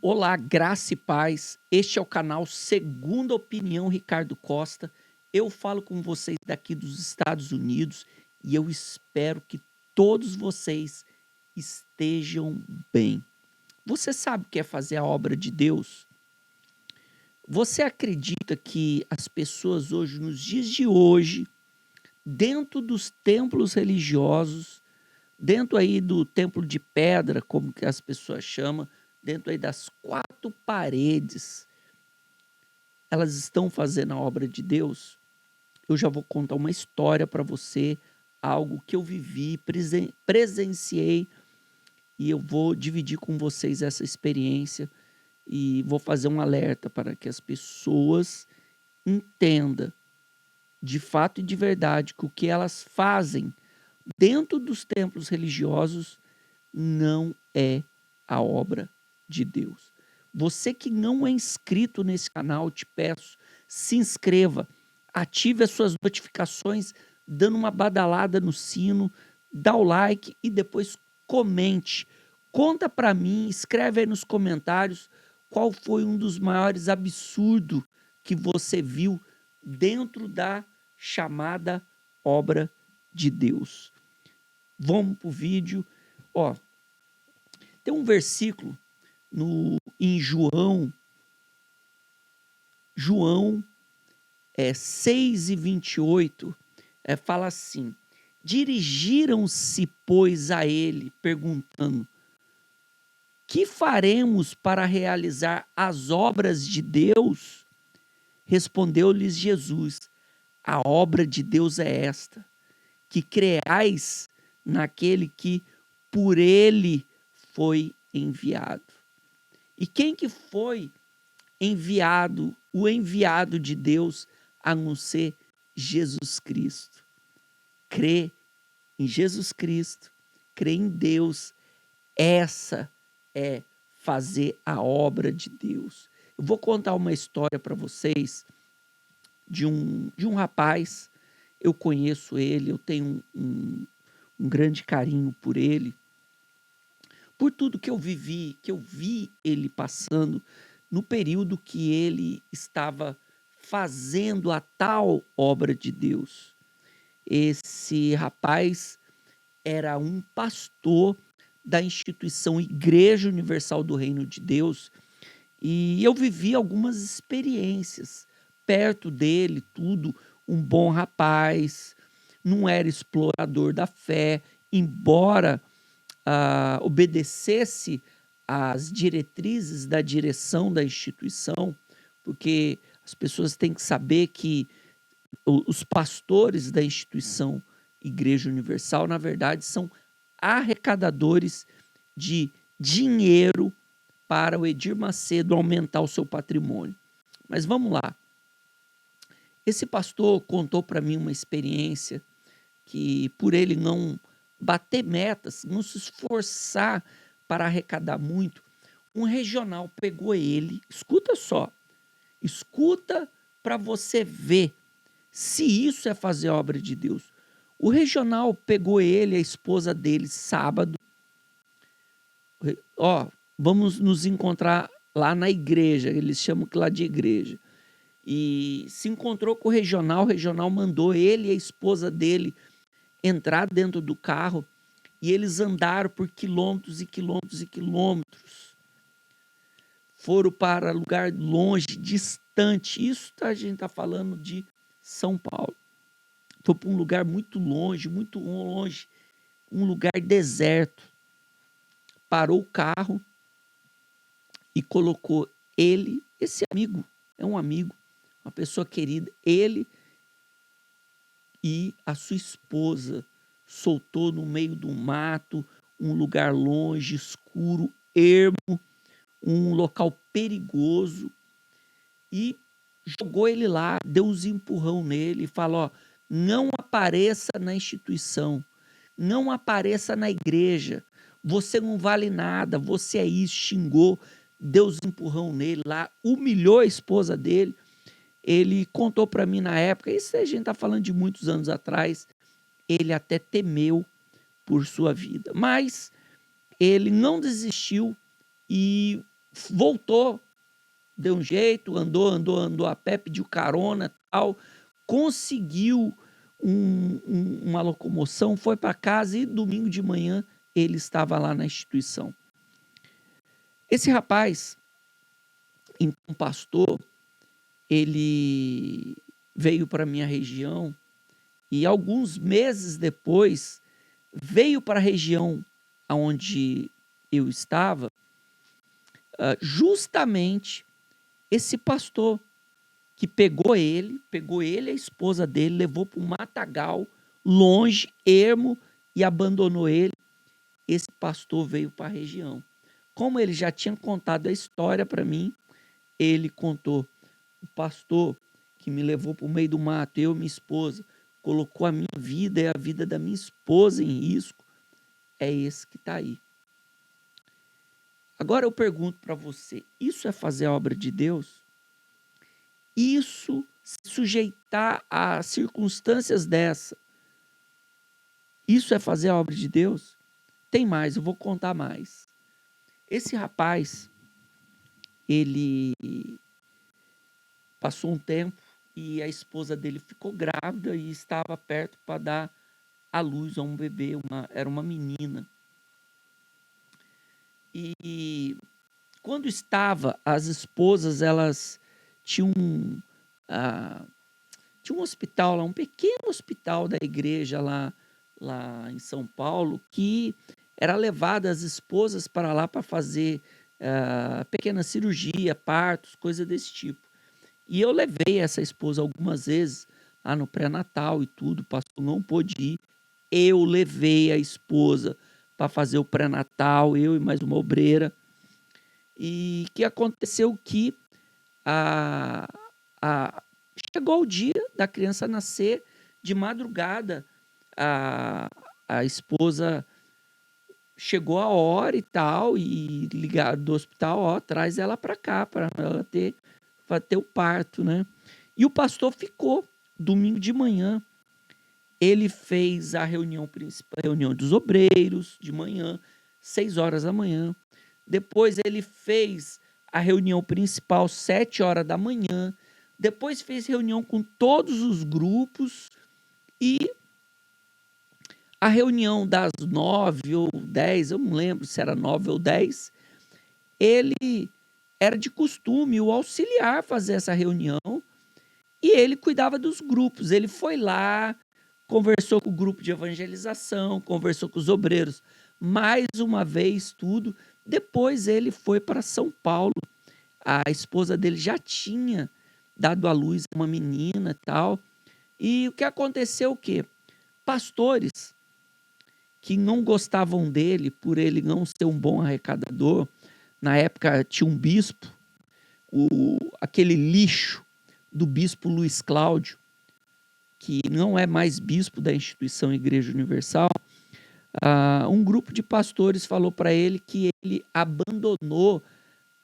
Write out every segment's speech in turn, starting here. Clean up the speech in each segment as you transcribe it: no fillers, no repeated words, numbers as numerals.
Olá, graça e paz. Este é o canal Segunda Opinião Ricardo Costa. Eu falo com vocês daqui dos Estados Unidos e eu espero que todos vocês estejam bem. Você sabe o que é fazer a obra de Deus? Você acredita que as pessoas hoje, nos dias de hoje, dentro dos templos religiosos, dentro aí do templo de pedra, como que as pessoas chamam, dentro aí das quatro paredes, elas estão fazendo a obra de Deus? Eu já vou contar uma história para você, algo que eu vivi, presenciei, e eu vou dividir com vocês essa experiência e vou fazer um alerta para que as pessoas entendam de fato e de verdade que o que elas fazem dentro dos templos religiosos não é a obra de Deus. Você que não é inscrito nesse canal, te peço, se inscreva, ative as suas notificações, dando uma badalada no sino, dá o like e depois comente. Conta para mim, escreve aí nos comentários qual foi um dos maiores absurdos que você viu dentro da chamada obra de Deus. Vamos pro vídeo. Ó, tem um versículo em João 6:28, fala assim: dirigiram-se, pois, a ele, perguntando: que faremos para realizar as obras de Deus? Respondeu-lhes Jesus: a obra de Deus é esta, que creais naquele que por ele foi enviado. E quem que foi enviado, o enviado de Deus, a não ser Jesus Cristo? Crê em Jesus Cristo, crê em Deus, essa é fazer a obra de Deus. Eu vou contar uma história para vocês de um rapaz. Eu conheço ele, eu tenho um grande carinho por ele, por tudo que eu vivi, que eu vi ele passando no período que ele estava fazendo a tal obra de Deus. Esse rapaz era um pastor da instituição Igreja Universal do Reino de Deus, e eu vivi algumas experiências perto dele, tudo, um bom rapaz, não era explorador da fé, embora obedecesse às diretrizes da direção da instituição, porque as pessoas têm que saber que os pastores da instituição Igreja Universal, na verdade, são arrecadadores de dinheiro para o Edir Macedo aumentar o seu patrimônio. Mas vamos lá. Esse pastor contou para mim uma experiência que, por ele não bater metas, não se esforçar para arrecadar muito, um regional pegou ele, escuta só, escuta para você ver se isso é fazer a obra de Deus. O regional pegou ele, a esposa dele, sábado, ó, vamos nos encontrar lá na igreja, eles chamam que lá de igreja, e se encontrou com o regional mandou ele e a esposa dele entrar dentro do carro, e eles andaram por quilômetros e quilômetros e quilômetros. Foram para lugar longe, distante. Isso a gente está falando de São Paulo. Foi para um lugar muito longe, um lugar deserto. Parou o carro e colocou ele, esse amigo, é um amigo, uma pessoa querida, ele e a sua esposa, soltou no meio do mato, um lugar longe, escuro, ermo, um local perigoso, e jogou ele lá, deu uns empurrão nele e falou: ó, não apareça na instituição, não apareça na igreja, você não vale nada, você é isso, xingou, deu uns empurrão nele lá, humilhou a esposa dele. Ele contou para mim na época, isso a gente está falando de muitos anos atrás, ele até temeu por sua vida, mas ele não desistiu e voltou, deu um jeito, andou a pé, pediu carona, tal, conseguiu uma locomoção, foi para casa e domingo de manhã ele estava lá na instituição. Esse rapaz, então pastor, ele veio para minha região e alguns meses depois veio para a região onde eu estava, justamente esse pastor que pegou ele e a esposa dele, levou para um matagal, longe, ermo, e abandonou ele. Esse pastor veio para a região. Como ele já tinha contado a história para mim, ele contou: o pastor que me levou para o meio do mato, eu e minha esposa, colocou a minha vida e a vida da minha esposa em risco, é esse que está aí. Agora eu pergunto para você, isso é fazer a obra de Deus? Isso, se sujeitar a circunstâncias dessa, isso é fazer a obra de Deus? Tem mais, eu vou contar mais. Esse rapaz, ele passou um tempo e a esposa dele ficou grávida e estava perto para dar à luz a um bebê, era uma menina. E quando estava, as esposas, elas tinham tinha um hospital lá, um pequeno hospital da igreja lá em São Paulo, que era levada as esposas para lá para fazer pequena cirurgia, partos, coisa desse tipo. E eu levei essa esposa algumas vezes lá no pré-natal e tudo, o pastor não pôde ir. Eu levei a esposa para fazer o pré-natal, eu e mais uma obreira. E que aconteceu que chegou o dia da criança nascer, de madrugada, a esposa chegou a hora e tal, e ligaram do hospital, ó, traz ela para cá, para ela ter o parto, né? E o pastor ficou, domingo de manhã, ele fez a reunião principal, a reunião dos obreiros, de manhã, 6 horas da manhã. Depois ele fez a reunião principal, 7 horas da manhã. Depois fez reunião com todos os grupos e a reunião das 9 ou 10, eu não lembro se era 9 ou 10, ele era de costume o auxiliar fazer essa reunião e ele cuidava dos grupos. Ele foi lá, conversou com o grupo de evangelização, conversou com os obreiros, mais uma vez tudo. Depois ele foi para São Paulo. A esposa dele já tinha dado à luz uma menina e tal. E o que aconteceu o quê? Pastores que não gostavam dele por ele não ser um bom arrecadador. Na época tinha um bispo, aquele lixo do bispo Luiz Cláudio, que não é mais bispo da instituição Igreja Universal. Um grupo de pastores falou para ele que ele abandonou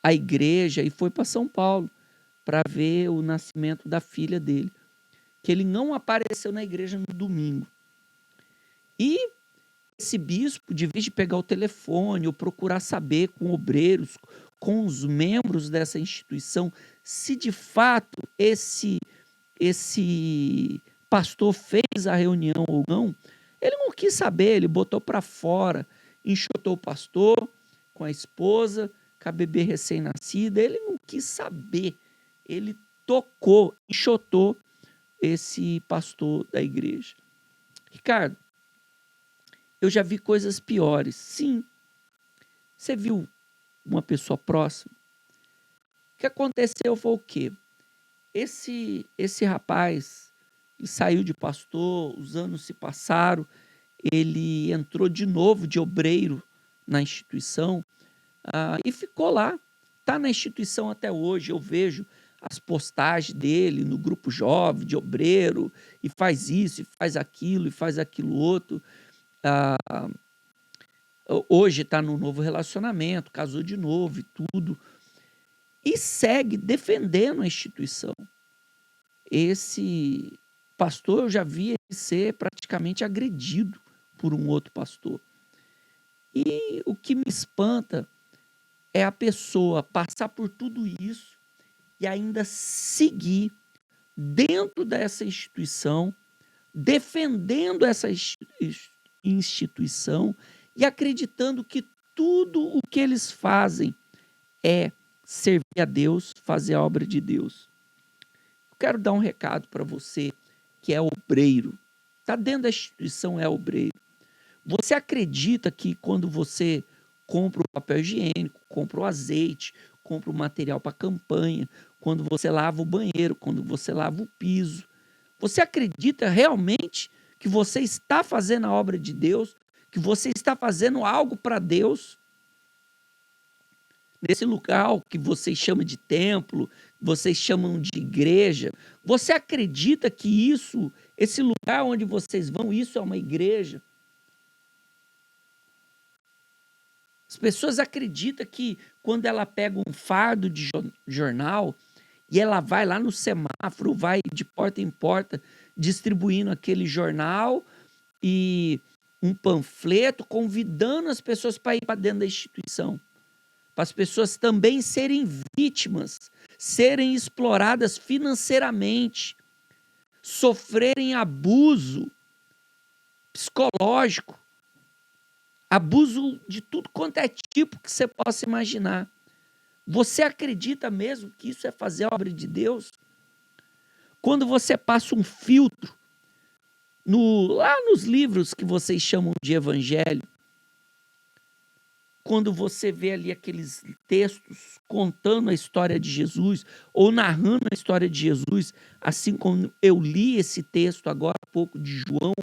a igreja e foi para São Paulo para ver o nascimento da filha dele, que ele não apareceu na igreja no domingo. E esse bispo, de vez de pegar o telefone ou procurar saber com obreiros, com os membros dessa instituição, se de fato esse pastor fez a reunião ou não, ele não quis saber, ele botou para fora, enxotou o pastor com a esposa, com a bebê recém-nascida, ele não quis saber, ele tocou, enxotou esse pastor da igreja. Ricardo, eu já vi coisas piores. Sim. Você viu uma pessoa próxima? O que aconteceu foi o quê? Esse rapaz, ele saiu de pastor, os anos se passaram, ele entrou de novo de obreiro na instituição e ficou lá. Está na instituição até hoje. Eu vejo as postagens dele no grupo jovem de obreiro, e faz isso, e faz aquilo outro. Hoje está num novo relacionamento, casou de novo e tudo, e segue defendendo a instituição. Esse pastor, eu já vi ele ser praticamente agredido por um outro pastor. E o que me espanta é a pessoa passar por tudo isso e ainda seguir dentro dessa instituição, defendendo essa instituição e acreditando que tudo o que eles fazem é servir a Deus, fazer a obra de Deus. Eu quero dar um recado para você que é obreiro, está dentro da instituição, é obreiro. Você acredita que quando você compra o papel higiênico, compra o azeite, compra o material para campanha, quando você lava o banheiro, quando você lava o piso, você acredita realmente que você está fazendo a obra de Deus, que você está fazendo algo para Deus? Nesse lugar que vocês chamam de templo, vocês chamam de igreja, você acredita que isso, esse lugar onde vocês vão, isso é uma igreja? As pessoas acreditam que quando ela pega um fardo de jornal e ela vai lá no semáforo, vai de porta em porta distribuindo aquele jornal e um panfleto, convidando as pessoas para ir para dentro da instituição, para as pessoas também serem vítimas, serem exploradas financeiramente, sofrerem abuso psicológico, abuso de tudo quanto é tipo que você possa imaginar. Você acredita mesmo que isso é fazer a obra de Deus? Quando você passa um filtro lá nos livros que vocês chamam de evangelho, quando você vê ali aqueles textos contando a história de Jesus ou narrando a história de Jesus, assim como eu li esse texto agora há pouco de João,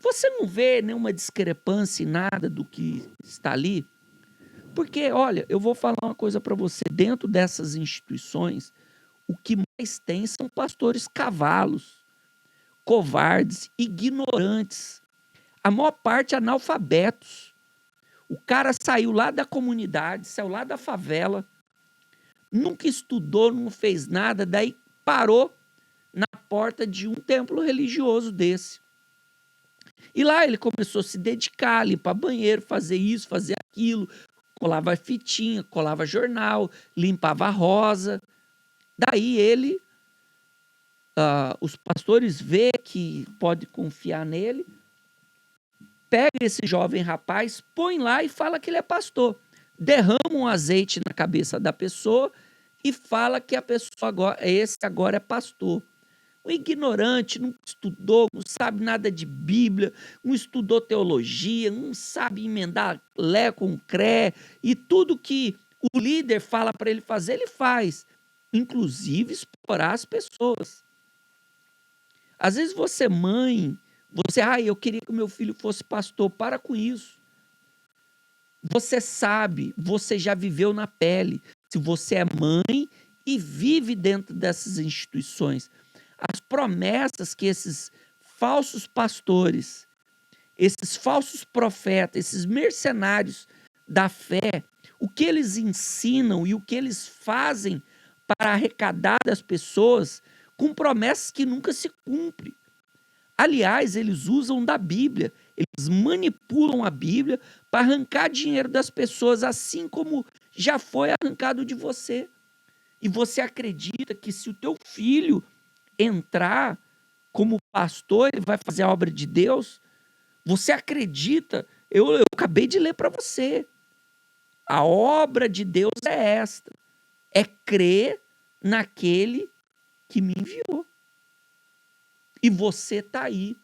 você não vê nenhuma discrepância em nada do que está ali? Porque, olha, eu vou falar uma coisa para você, dentro dessas instituições, o que mais tem são pastores cavalos, covardes, ignorantes, a maior parte analfabetos. O cara saiu lá da comunidade, saiu lá da favela, nunca estudou, não fez nada, daí parou na porta de um templo religioso desse. E lá ele começou a se dedicar, limpar banheiro, fazer isso, fazer aquilo, colava fitinha, colava jornal, limpava a rosa. Daí ele, os pastores vê que pode confiar nele, pega esse jovem rapaz, põe lá e fala que ele é pastor. Derrama um azeite na cabeça da pessoa e fala que a pessoa esse agora é pastor. Um ignorante, não estudou, não sabe nada de Bíblia, não estudou teologia, não sabe emendar lé com cré, e tudo que o líder fala para ele fazer, ele faz, inclusive explorar as pessoas. Às vezes você, mãe, eu queria que o meu filho fosse pastor, para com isso. Você sabe, você já viveu na pele, se você é mãe e vive dentro dessas instituições, as promessas que esses falsos pastores, esses falsos profetas, esses mercenários da fé, o que eles ensinam e o que eles fazem para arrecadar das pessoas com promessas que nunca se cumprem. Aliás, eles usam da Bíblia, eles manipulam a Bíblia para arrancar dinheiro das pessoas, assim como já foi arrancado de você. E você acredita que se o teu filho entrar como pastor, ele vai fazer a obra de Deus? Você acredita? Eu acabei de ler para você. A obra de Deus é esta: é crer naquele que me enviou. E você está aí,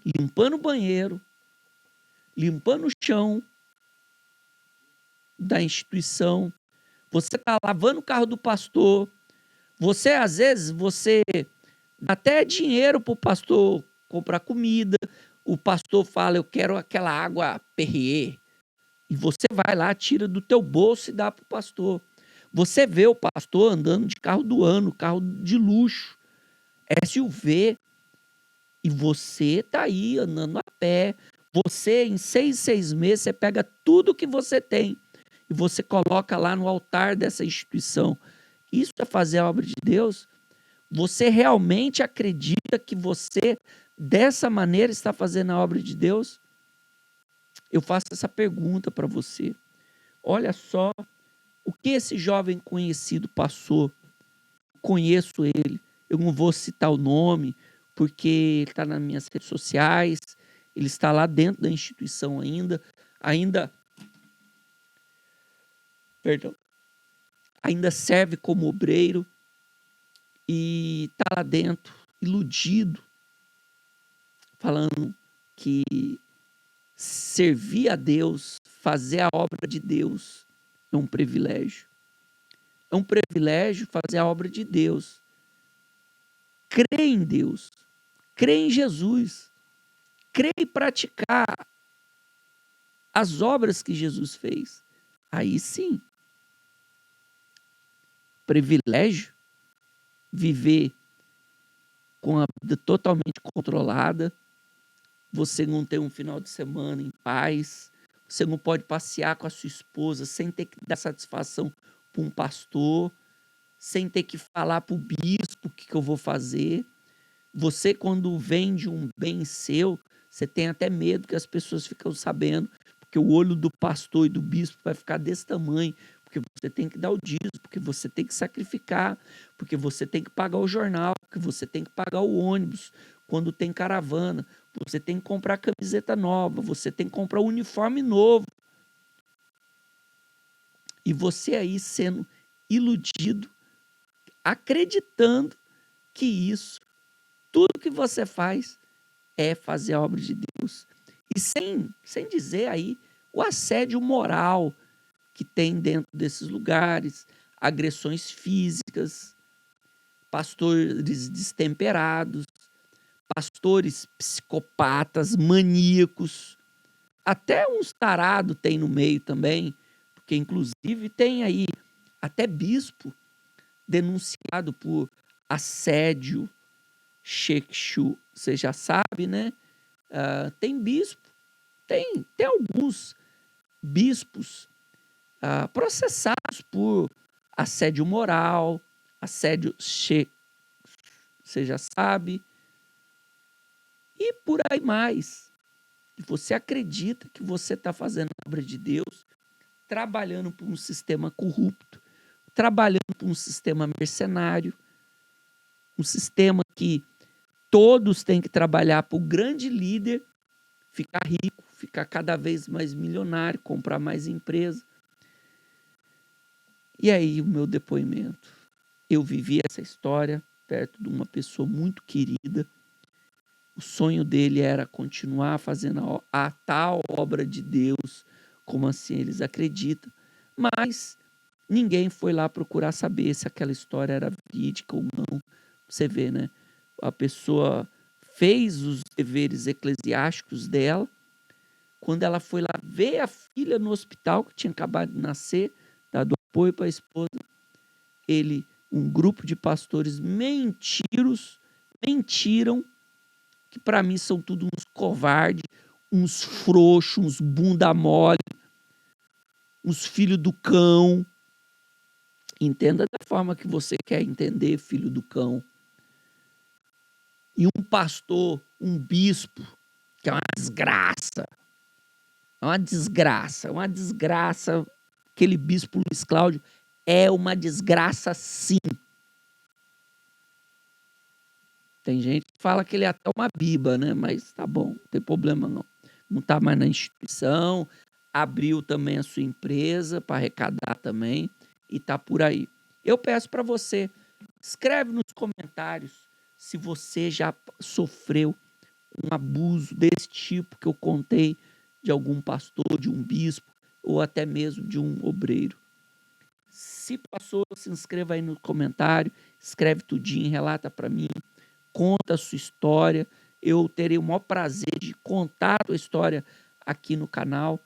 limpando o banheiro, limpando o chão da instituição, você está lavando o carro do pastor, você, às vezes, você dá até dinheiro para o pastor comprar comida, o pastor fala, eu quero aquela água Perrier, e você vai lá, tira do teu bolso e dá para o pastor. Você vê o pastor andando de carro do ano, carro de luxo, SUV, e você está aí andando a pé. Você, em 6 meses, você pega tudo que você tem e você coloca lá no altar dessa instituição. Isso é fazer a obra de Deus? Você realmente acredita que você, dessa maneira, está fazendo a obra de Deus? Eu faço essa pergunta para você. olha só o que esse jovem conhecido passou. Conheço ele, eu não vou citar o nome, porque ele está nas minhas redes sociais, ele está lá dentro da instituição ainda, perdão, ainda serve como obreiro e está lá dentro, iludido, falando que servir a Deus, fazer a obra de Deus é um privilégio. É um privilégio fazer a obra de Deus. Crer em Deus, crer em Jesus, crer e praticar as obras que Jesus fez. Aí sim, privilégio, viver com a vida totalmente controlada, você não tem um final de semana em paz, você não pode passear com a sua esposa sem ter que dar satisfação para um pastor, sem ter que falar para o bispo o que eu vou fazer. Você, quando vende um bem seu, você tem até medo que as pessoas ficam sabendo, porque o olho do pastor e do bispo vai ficar desse tamanho, porque você tem que dar o dízimo, porque você tem que sacrificar, porque você tem que pagar o jornal, porque você tem que pagar o ônibus quando tem caravana, você tem que comprar camiseta nova, você tem que comprar uniforme novo. E você aí sendo iludido, acreditando que isso, tudo que você faz é fazer a obra de Deus. E sem dizer aí o assédio moral que tem dentro desses lugares, agressões físicas, pastores destemperados, pastores psicopatas, maníacos, até uns tarados tem no meio também, porque inclusive tem aí até bispo denunciado por assédio sexual, você já sabe, né? Tem bispo, tem alguns bispos processados por assédio moral, assédio sexual, você já sabe, e por aí mais. E você acredita que você está fazendo a obra de Deus, trabalhando por um sistema corrupto, trabalhando por um sistema mercenário, um sistema que todos têm que trabalhar para o grande líder ficar rico, ficar cada vez mais milionário, comprar mais empresa. E aí o meu depoimento. Eu vivi essa história perto de uma pessoa muito querida. O sonho dele era continuar fazendo a tal obra de Deus, como assim eles acreditam, mas ninguém foi lá procurar saber se aquela história era verídica ou não. Você vê, né? A pessoa fez os deveres eclesiásticos dela. Quando ela foi lá ver a filha no hospital, que tinha acabado de nascer, dado apoio para a esposa, um grupo de pastores mentiram, que para mim são tudo uns covardes, uns frouxos, uns bunda mole, uns filhos do cão. Entenda da forma que você quer entender, filho do cão. E um pastor, um bispo, que é uma desgraça. É uma desgraça. Aquele bispo Luiz Cláudio é uma desgraça, sim. Tem gente que fala que ele é até uma biba, né? Mas tá bom, não tem problema não. Não tá mais na instituição, abriu também a sua empresa para arrecadar também e tá por aí. Eu peço para você, escreve nos comentários se você já sofreu um abuso desse tipo que eu contei de algum pastor, de um bispo ou até mesmo de um obreiro. Se passou, se inscreva aí no comentário, escreve tudinho, relata para mim, conta a sua história. Eu terei o maior prazer de contar a tua história aqui no canal.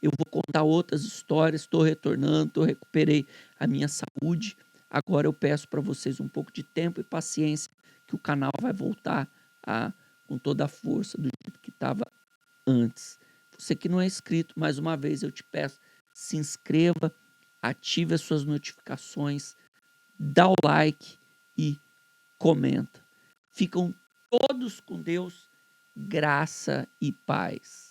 Eu vou contar outras histórias, estou retornando, recuperei a minha saúde. Agora eu peço para vocês um pouco de tempo e paciência, que o canal vai voltar com toda a força do jeito que estava antes. Você que não é inscrito, mais uma vez eu te peço, se inscreva, ative as suas notificações, dá o like e comenta. Ficam todos com Deus, graça e paz.